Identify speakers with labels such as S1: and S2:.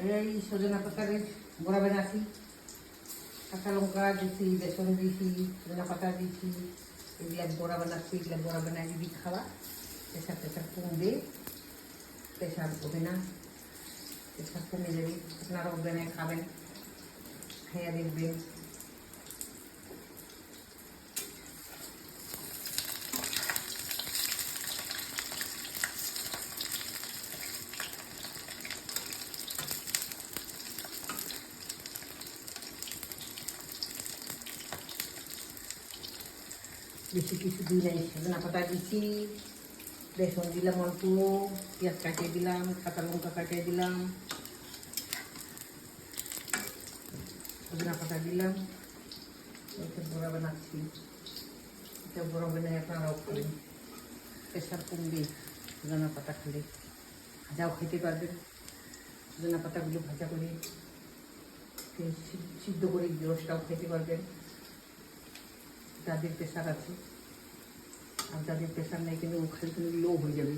S1: এই সজনা পাতার বড়া বানাচ্ছি, কাঁচা লঙ্কা দিয়েছি, বেসন দিয়েছি, সজনা পাতা দিয়েছি, এগুলা বড়া বানাচ্ছি। এগুলা বড়া বানাই দিবি খাওয়া, প্রেশার টেশার কমবে, প্রেশার হবে না, প্রেশার কমে যাবে। আপনারাও বানায় খাবেন, খাইয়া দেখবেন। বেশি কিছু দিই নাই, সজনা পাতা দিচ্ছি, বেসন দিলাম অল্প, পেঁয়াজ কাটিয়ে দিলাম, কাঁচা লঙ্কা কাটিয়ে দিলাম, সজনা পাতা দিলাম। এটা বড়া বানাচ্ছি, এটা বড়া বানিয়ে আপনারাও খাবেন, প্রেশার কমবে। সজনা পাতা খেলে ভাজাও খেতে পারবেন। সজনা পাতাগুলো ভাজা করে সিদ্ধ করে রসটাও খেতে পারবেন, যাদের প্রেশার আছে। আর যাদের প্রেশার নেই কিন্তু খালি কিন্তু লো হয়ে যাবে।